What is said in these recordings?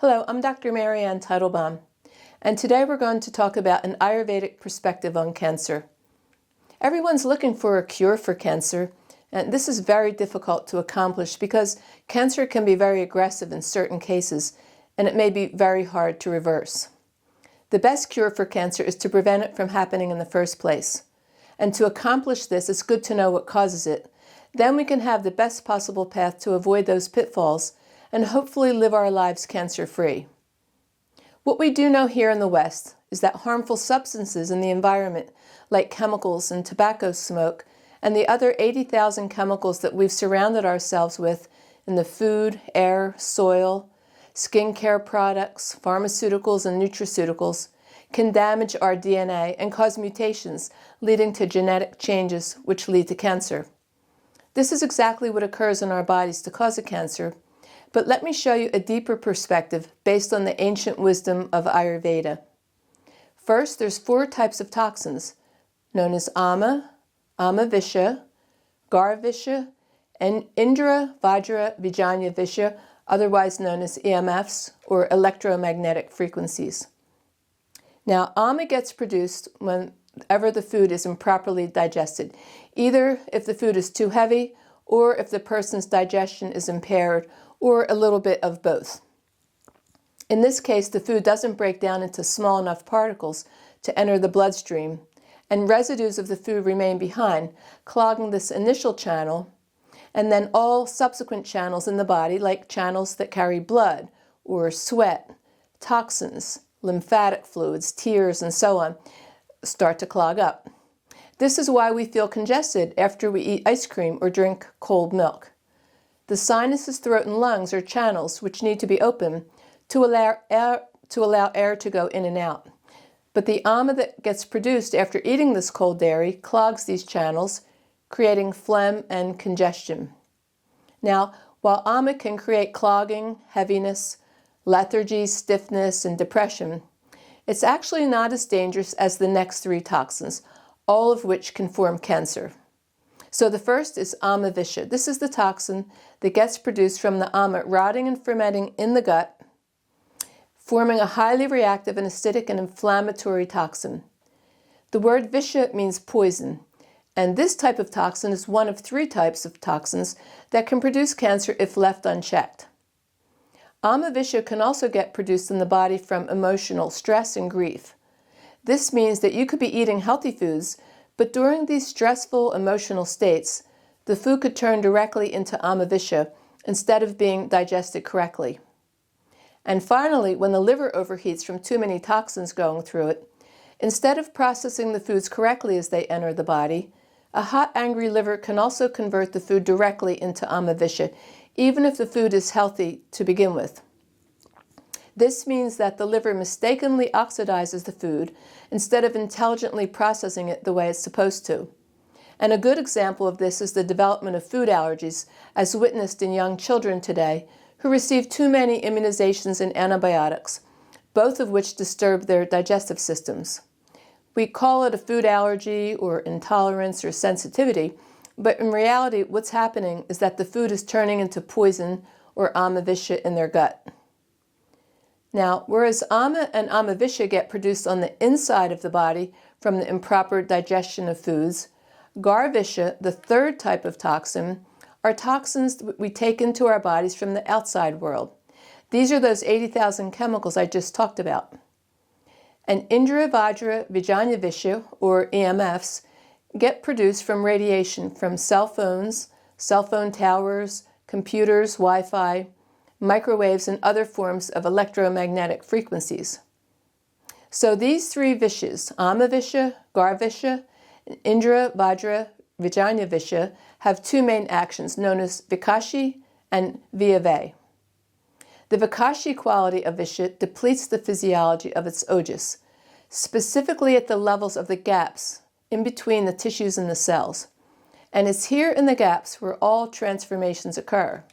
Hello, I'm Dr. Marianne Teitelbaum, and today we're going to talk about an Ayurvedic perspective on cancer. Everyone's looking for a cure for cancer, and this is very difficult to accomplish because cancer can be very aggressive in certain cases, and it may be very hard to reverse. The best cure for cancer is to prevent it from happening in the first place. And to accomplish this, it's good to know what causes it. Then we can have the best possible path to avoid those pitfalls and hopefully live our lives cancer-free. What we do know here in the West is that harmful substances in the environment, like chemicals and tobacco smoke, and the other 80,000 chemicals that we've surrounded ourselves with in the food, air, soil, skincare products, pharmaceuticals, and nutraceuticals, can damage our DNA and cause mutations, leading to genetic changes which lead to cancer. This is exactly what occurs in our bodies to cause a cancer, but let me show you a deeper perspective based on the ancient wisdom of Ayurveda. First, there's 4 types of toxins, known as Amma, visha, visha, and indravajravijanya visha, otherwise known as EMFs, or electromagnetic frequencies. Now, Amma gets produced whenever the food is improperly digested, either if the food is too heavy or if the person's digestion is impaired, or a little bit of both. In this case, the food doesn't break down into small enough particles to enter the bloodstream, and residues of the food remain behind, clogging this initial channel, and then all subsequent channels in the body, like channels that carry blood or sweat, toxins, lymphatic fluids, tears, and so on, start to clog up. This is why we feel congested after we eat ice cream or drink cold milk. The sinuses, throat, and lungs are channels which need to be open to allow air to go in and out. But the Amma that gets produced after eating this cold dairy clogs these channels, creating phlegm and congestion. Now, while Amma can create clogging, heaviness, lethargy, stiffness, and depression, it's actually not as dangerous as the next 3 toxins, all of which can form cancer. So the first is Amma visha. This is the toxin that gets produced from the Amma rotting and fermenting in the gut, forming a highly reactive and acidic and inflammatory toxin. The word visha means poison, and this type of toxin is one of 3 types of toxins that can produce cancer if left unchecked. Amma visha can also get produced in the body from emotional stress and grief. This means that you could be eating healthy foods, but during these stressful emotional states, the food could turn directly into Amma visha instead of being digested correctly. And finally, when the liver overheats from too many toxins going through it, instead of processing the foods correctly as they enter the body, a hot, angry liver can also convert the food directly into Amma visha, even if the food is healthy to begin with. This means that the liver mistakenly oxidizes the food instead of intelligently processing it the way it's supposed to. And a good example of this is the development of food allergies, as witnessed in young children today who receive too many immunizations and antibiotics, both of which disturb their digestive systems. We call it a food allergy or intolerance or sensitivity, but in reality what's happening is that the food is turning into poison or Amma visha in their gut. Now, whereas Amma and Amma visha get produced on the inside of the body from the improper digestion of foods, visha, the 3rd type of toxin, are toxins that we take into our bodies from the outside world. These are those 80,000 chemicals I just talked about. And indravajravijanya visha, or EMFs, get produced from radiation from cell phones, cell phone towers, computers, Wi-Fi, microwaves, and other forms of electromagnetic frequencies. So these 3 vishas, Amma visha, visha, and indravajravijanya visha, have 2 main actions known as vikashi and vyavai. The vikashi quality of visha depletes the physiology of its Ojas, specifically at the levels of the gaps in between the tissues and the cells. And it's here in the gaps where all transformations occur.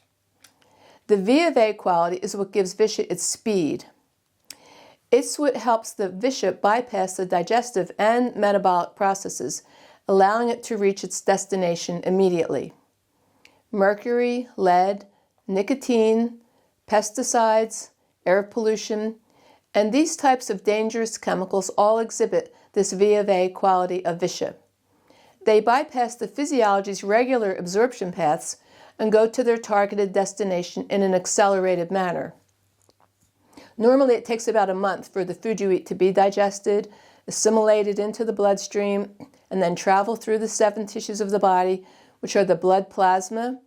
The vyavai quality is what gives visha its speed. It's what helps the visha bypass the digestive and metabolic processes, allowing it to reach its destination immediately. Mercury, lead, nicotine, pesticides, air pollution, and these types of dangerous chemicals all exhibit this vyavai quality of visha. They bypass the physiology's regular absorption paths and go to their targeted destination in an accelerated manner. Normally it takes about a month for the food you eat to be digested, assimilated into the bloodstream, and then travel through the 7 tissues of the body, which are the blood plasma,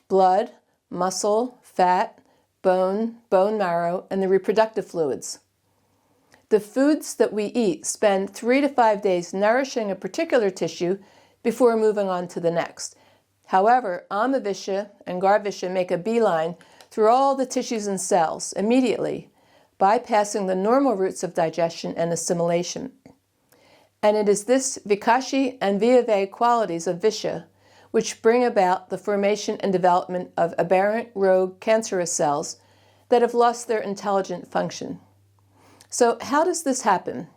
blood, muscle, fat, bone, bone marrow, and the reproductive fluids. The foods that we eat spend 3 to 5 days nourishing a particular tissue before moving on to the next. However, Amma visha and Gar visha make a beeline through all the tissues and cells immediately, bypassing the normal routes of digestion and assimilation. And it is this vikashi and vyavai qualities of visha which bring about the formation and development of aberrant, rogue, cancerous cells that have lost their intelligent function. So how does this happen?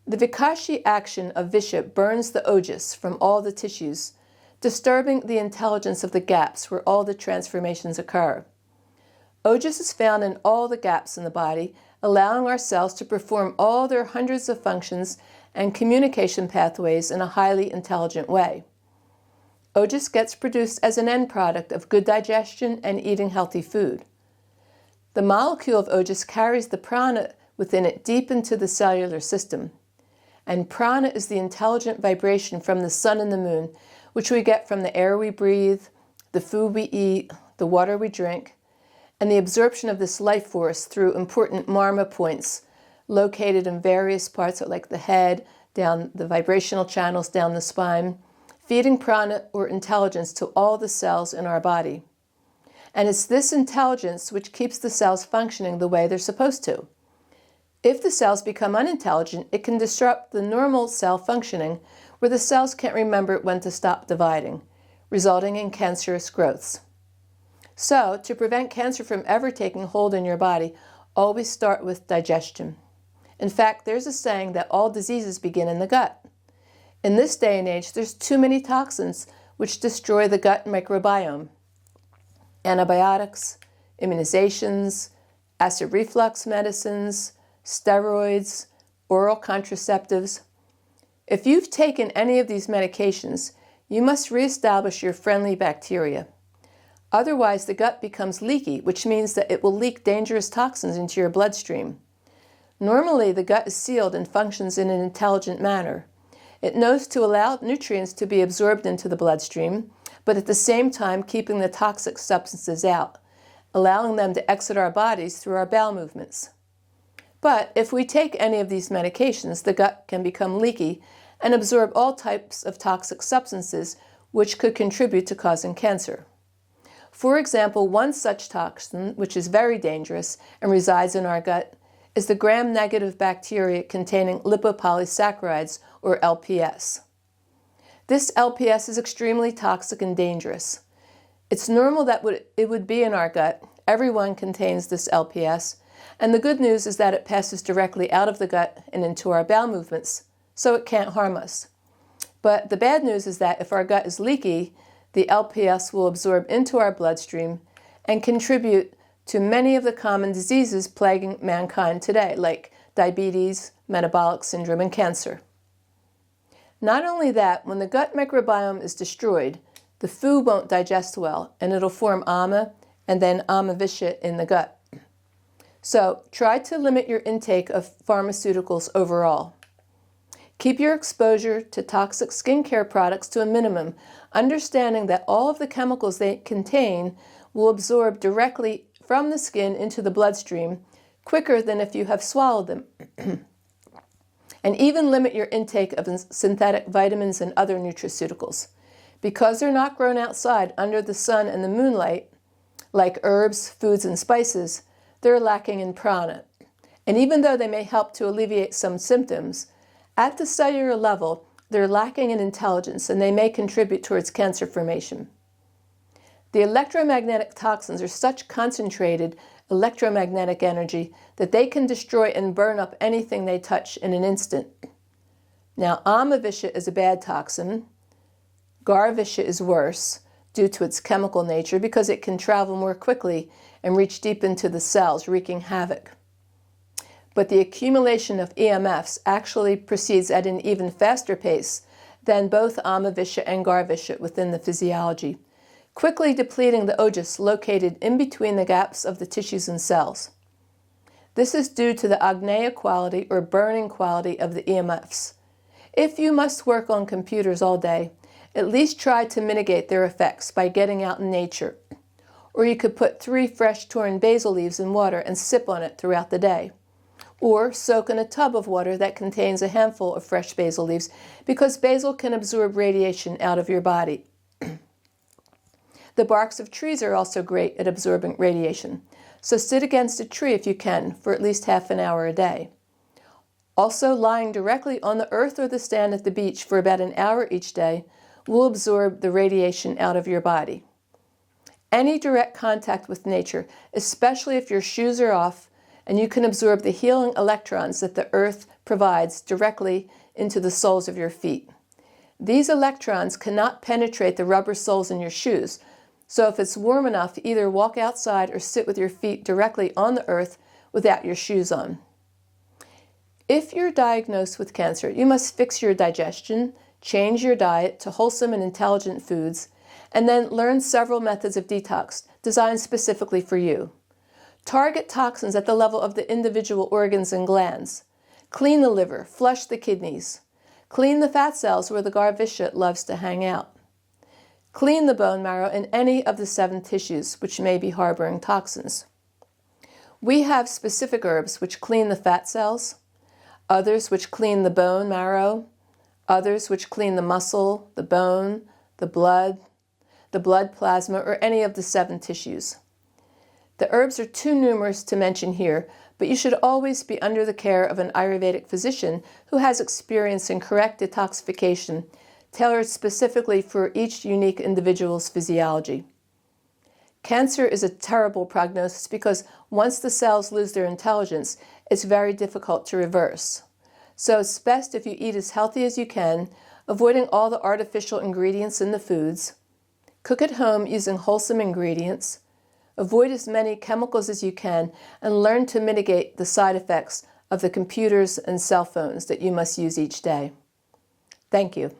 The vikashi action of visha burns the ojas from all the tissues, disturbing the intelligence of the gaps where all the transformations occur. Ojas is found in all the gaps in the body, allowing our cells to perform all their hundreds of functions and communication pathways in a highly intelligent way. Ojas gets produced as an end product of good digestion and eating healthy food. The molecule of ojas carries the prana within it deep into the cellular system. And prana is the intelligent vibration from the sun and the moon, which we get from the air we breathe, the food we eat, the water we drink, and the absorption of this life force through important marma points located in various parts like the head, down the vibrational channels down the spine, feeding prana or intelligence to all the cells in our body. And it's this intelligence which keeps the cells functioning the way they're supposed to. If the cells become unintelligent, it can disrupt the normal cell functioning where the cells can't remember when to stop dividing, resulting in cancerous growths. So, to prevent cancer from ever taking hold in your body, always start with digestion. In fact, there's a saying that all diseases begin in the gut. In this day and age, there's too many toxins which destroy the gut microbiome. Antibiotics, immunizations, acid reflux medicines, steroids, oral contraceptives. If you've taken any of these medications, you must reestablish your friendly bacteria. Otherwise, the gut becomes leaky, which means that it will leak dangerous toxins into your bloodstream. Normally, the gut is sealed and functions in an intelligent manner. It knows to allow nutrients to be absorbed into the bloodstream, but at the same time keeping the toxic substances out, allowing them to exit our bodies through our bowel movements. But if we take any of these medications, the gut can become leaky and absorb all types of toxic substances which could contribute to causing cancer. For example, one such toxin, which is very dangerous and resides in our gut, is the gram-negative bacteria containing lipopolysaccharides, or LPS. This LPS is extremely toxic and dangerous. It's normal that it would be in our gut. Everyone contains this LPS, and the good news is that it passes directly out of the gut and into our bowel movements, so it can't harm us. But the bad news is that if our gut is leaky, the LPS will absorb into our bloodstream and contribute to many of the common diseases plaguing mankind today, like diabetes, metabolic syndrome, and cancer. Not only that, when the gut microbiome is destroyed, the food won't digest well, and it'll form Amma and then Amma visha in the gut. So try to limit your intake of pharmaceuticals overall. Keep your exposure to toxic skincare products to a minimum, understanding that all of the chemicals they contain will absorb directly from the skin into the bloodstream quicker than if you have swallowed them. And even limit your intake of synthetic vitamins and other nutraceuticals. Because they're not grown outside under the sun and the moonlight, like herbs, foods, and spices, they're lacking in prana. And even though they may help to alleviate some symptoms, at the cellular level, they're lacking in intelligence and they may contribute towards cancer formation. The electromagnetic toxins are such concentrated electromagnetic energy that they can destroy and burn up anything they touch in an instant. Now, Amma visha is a bad toxin. Gar visha is worse due to its chemical nature because it can travel more quickly and reach deep into the cells, wreaking havoc. But the accumulation of EMFs actually proceeds at an even faster pace than both Amma visha and visha within the physiology, quickly depleting the Ojas located in between the gaps of the tissues and cells. This is due to the Agneya quality or burning quality of the EMFs. If you must work on computers all day, at least try to mitigate their effects by getting out in nature. Or you could put 3 fresh torn basil leaves in water and sip on it throughout the day. Or soak in a tub of water that contains a handful of fresh basil leaves, because basil can absorb radiation out of your body. The barks of trees are also great at absorbing radiation, so sit against a tree if you can for at least half an hour a day. Also, lying directly on the earth or the sand at the beach for about an hour each day will absorb the radiation out of your body. Any direct contact with nature, especially if your shoes are off, and you can absorb the healing electrons that the earth provides directly into the soles of your feet. These electrons cannot penetrate the rubber soles in your shoes, so if it's warm enough, either walk outside or sit with your feet directly on the earth without your shoes on. If you're diagnosed with cancer, you must fix your digestion, change your diet to wholesome and intelligent foods, and then learn several methods of detox designed specifically for you. Target toxins at the level of the individual organs and glands. Clean the liver, flush the kidneys. Clean the fat cells where the visha loves to hang out. Clean the bone marrow and any of the 7 tissues which may be harboring toxins. We have specific herbs which clean the fat cells, others which clean the bone marrow, others which clean the muscle, the bone, the blood plasma, or any of the 7 tissues. The herbs are too numerous to mention here, but you should always be under the care of an Ayurvedic physician who has experience in correct detoxification, tailored specifically for each unique individual's physiology. Cancer is a terrible prognosis because once the cells lose their intelligence, it's very difficult to reverse. So it's best if you eat as healthy as you can, avoiding all the artificial ingredients in the foods, cook at home using wholesome ingredients, avoid as many chemicals as you can, and learn to mitigate the side effects of the computers and cell phones that you must use each day. Thank you.